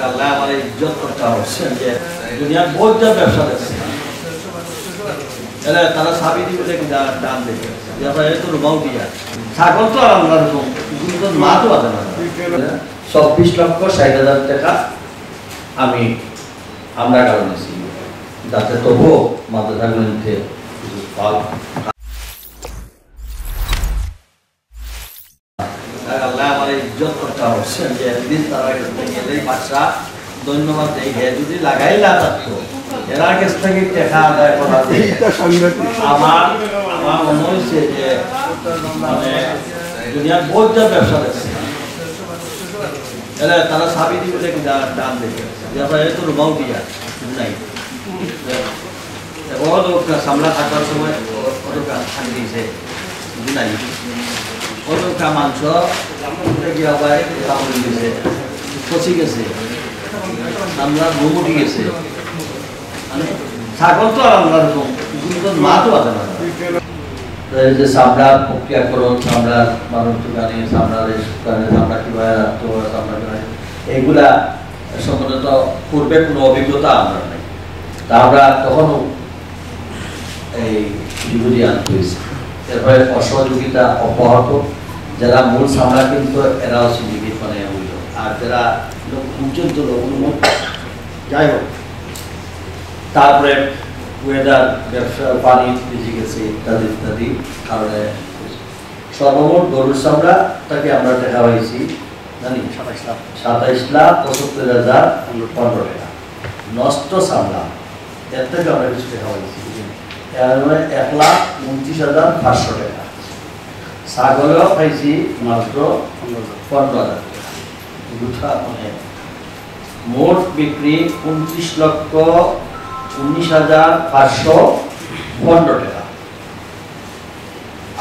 আল্লাহ আমার ইজ্জত করতে হচ্ছে যে দুনিয়ার বহুত ব্যবসা দেখছে তারা সাবি দিবে দেখি দাম দেখে তো রুমাও দিয়া ছাগল তো আর আমরা রকম মা তো আছে না 24,60,000 টাকা আমি আমরা কারণে যাতে তবুও মাদ্রাসাগুলিতে আল্লাহ আমার ইজ্জত করতে হচ্ছে যে একদিন তারা গেলেই বাচ্চা ধন্যবাদ দেয় যদি লাগাই লাগতো এরা কাছ থেকে টাকা আদায় করা আমার আমার মনে হয়েছে যে মানে দুনিয়ার বহুত ব্যবসা দেখছে তারা সাবি দিবে দেখি দাম দেখে তো রুমাও দিয়া নাই সামলা থাকার সময় থাকি দিয়েছে নাই ওটা মাংস দিয়েছে পচি গেছে আমরা ঘুম উঠে গেছে ছাগল তো আর আমরা মা তো আছে না যে চামড়ার প্রক্রিয়াকরণ চামড়ার মানুষ দোকানে চামড়ার দোকানে চামড়া কিভাবে রাখতে হবে চামড়া কিভাবে এইগুলা সম্বন্ধে পূর্বে কোনো অভিজ্ঞতা আমরা নেই তা আমরা তখনও এই বিরোধী আনতে হয়েছে এরপরে অসহযোগিতা অব্যাহত যারা মূল চামড়া কিন্তু এরাও সিন্ডিকেট মানে হইল আর যারা পর্যন্ত যাই হোক তারপরে ওয়েদার ব্যবসা পানি বেজে গেছে ইত্যাদি ইত্যাদি কারণে সর্বমোট গরুর চামড়া তাকে আমরা দেখা হয়েছি জানি 27,75,15 টাকা নষ্ট চামড়া এর থেকে আমরা কিছু দেখা হয়েছি 1,29,500 টাকা ছাগলেও খাইছি মাত্র 15,000 দুটা মানে মোট বিক্রি 29,19,515 টাকা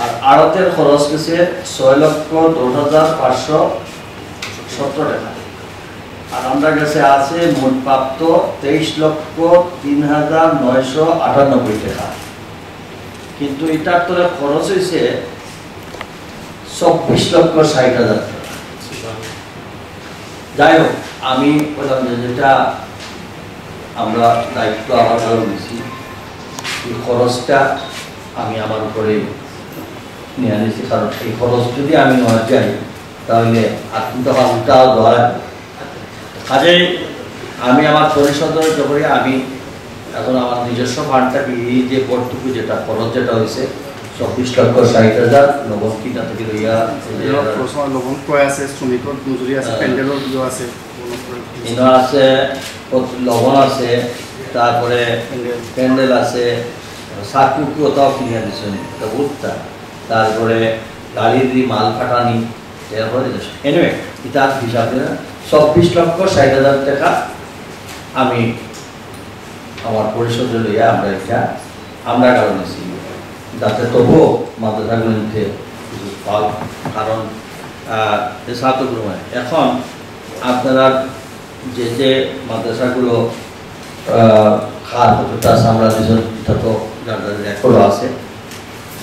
আর আড়তের খরচ গেছে 6,10,517 টাকা আর আমরা কাছে আছে মোট প্রাপ্ত 23,03,998 টাকা কিন্তু এটার তোরে খরচ হয়েছে 24,60,000 টাকা যাই হোক আমি বললাম যে যেটা আমরা দায়িত্ব আমার কারণ নিয়েছি এই খরচটা আমি আমার উপরে নিয়ে আনিছি কারণ এই খরচ যদি আমি নেওয়া যাই তাহলে আত্মীয়তাও ধরা কাজে আমি আমার পরিষদের ব্যাপারে আমি এখন আমার নিজস্ব ফান্ডটাকে এই যে পড়টুকু যেটা খরচ যেটা হয়েছে 24,60,000 লবণ কিনা থেকে লইয়া লবণ ক্রয় আছে শ্রমিকৰ মজুরি আছে প্যান্ডেলৰ বিল আছে ইনো আছে লবণ আছে তারপরে প্যান্ডেল আছে সাকুকুটাও কিনে দিয়েছেন উঠটা তারপরে গাড়ির মাল ফাটানি এরপরে এনিওয়ে এটা হিসাবে 24,60,000 টাকা আমি আমার পরিষদে লইয়া আমরা এটা আমরা কারণে যাতে তবুও মাদ্রাসাগুলিতে পাল কারণ ছাত্রগুলো এখন আপনারা যে যে মাদ্রাসাগুলো খার কতটা সামলা দিয়েছেন এটা তো রেকর্ড আছে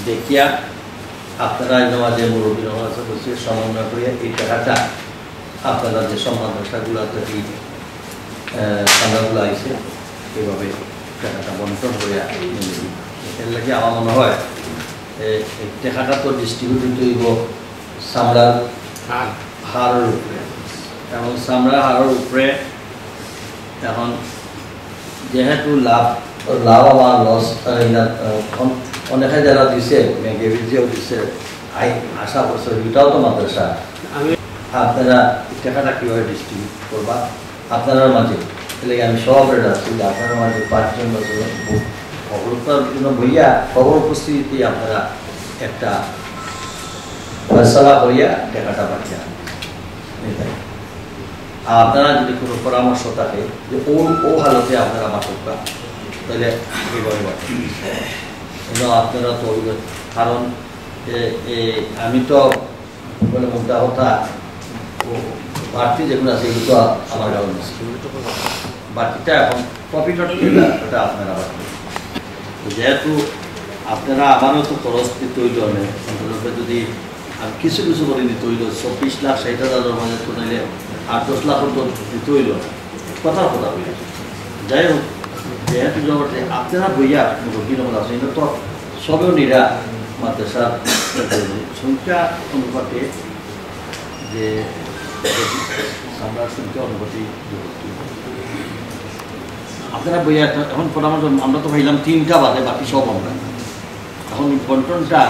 দেখিয়া আপনারা যে মুরব্বী আছে বসে সমন্বয় করিয়া এই টাকাটা আপনারা যে সব মাদ্রাসাগুলোতে এই চাঁদাগুলো আইছে এইভাবে টাকাটা বন্টন করিয়া এর লাগে আমার মনে হয় এই টাকাটা তো ডিস্ট্রিবিউট হইব চামড়ার হারের উপরে এবং চামড়ার হারের উপরে এখন যেহেতু লাভ আমার লস অনেকে যারা দিছে মেঘেভিজিও দিছে আশা করছে এটাও তো মাদ্রাসা আপনারা টাকাটা কীভাবে ডিস্ট্রিবিউট করবা আপনার মাঝে এলে আমি সব রেট আছি যে আপনার মাঝে 5জন খবরটার জন্য বইয়া খবর উপস্থিতি আপনারা একটা ফয়সলা করিয়া টাকাটা পাঠিয়ে এটাই আপনারা যদি কোনো পরামর্শ থাকে যে ও হালতে আপনারা বাটকা তাহলে এইভাবে আপনারা তো কারণ আমি তো বলে মুদ্রা হতা বাড়তি যেগুলো আছে এগুলো তো আমার কারণ বাড়তিটা এখন প্রফিট ওটা আপনারা বাড়তি যেহেতু আপনারা আমারও তো খরচ দিতে হইল যদি আর কিছু করে দিতে হইল 24,60,000 মাঝে তো নিলে 8-10 লাখ তো দিতে হইল কথা বলে যাই হোক যেহেতু জগতে আপনারা বইয়া মুরব্বী নমল আছে এটা তো সবেও নিরা মাদ্রাসার সংখ্যা অনুপাতে যে আমরা সংখ্যা অনুপাতে আপনারা বইয়া এখন পরামর্শ আমরা তো ভাইলাম 3টা বাদে বাকি সব আমরা এখন বন্টনটা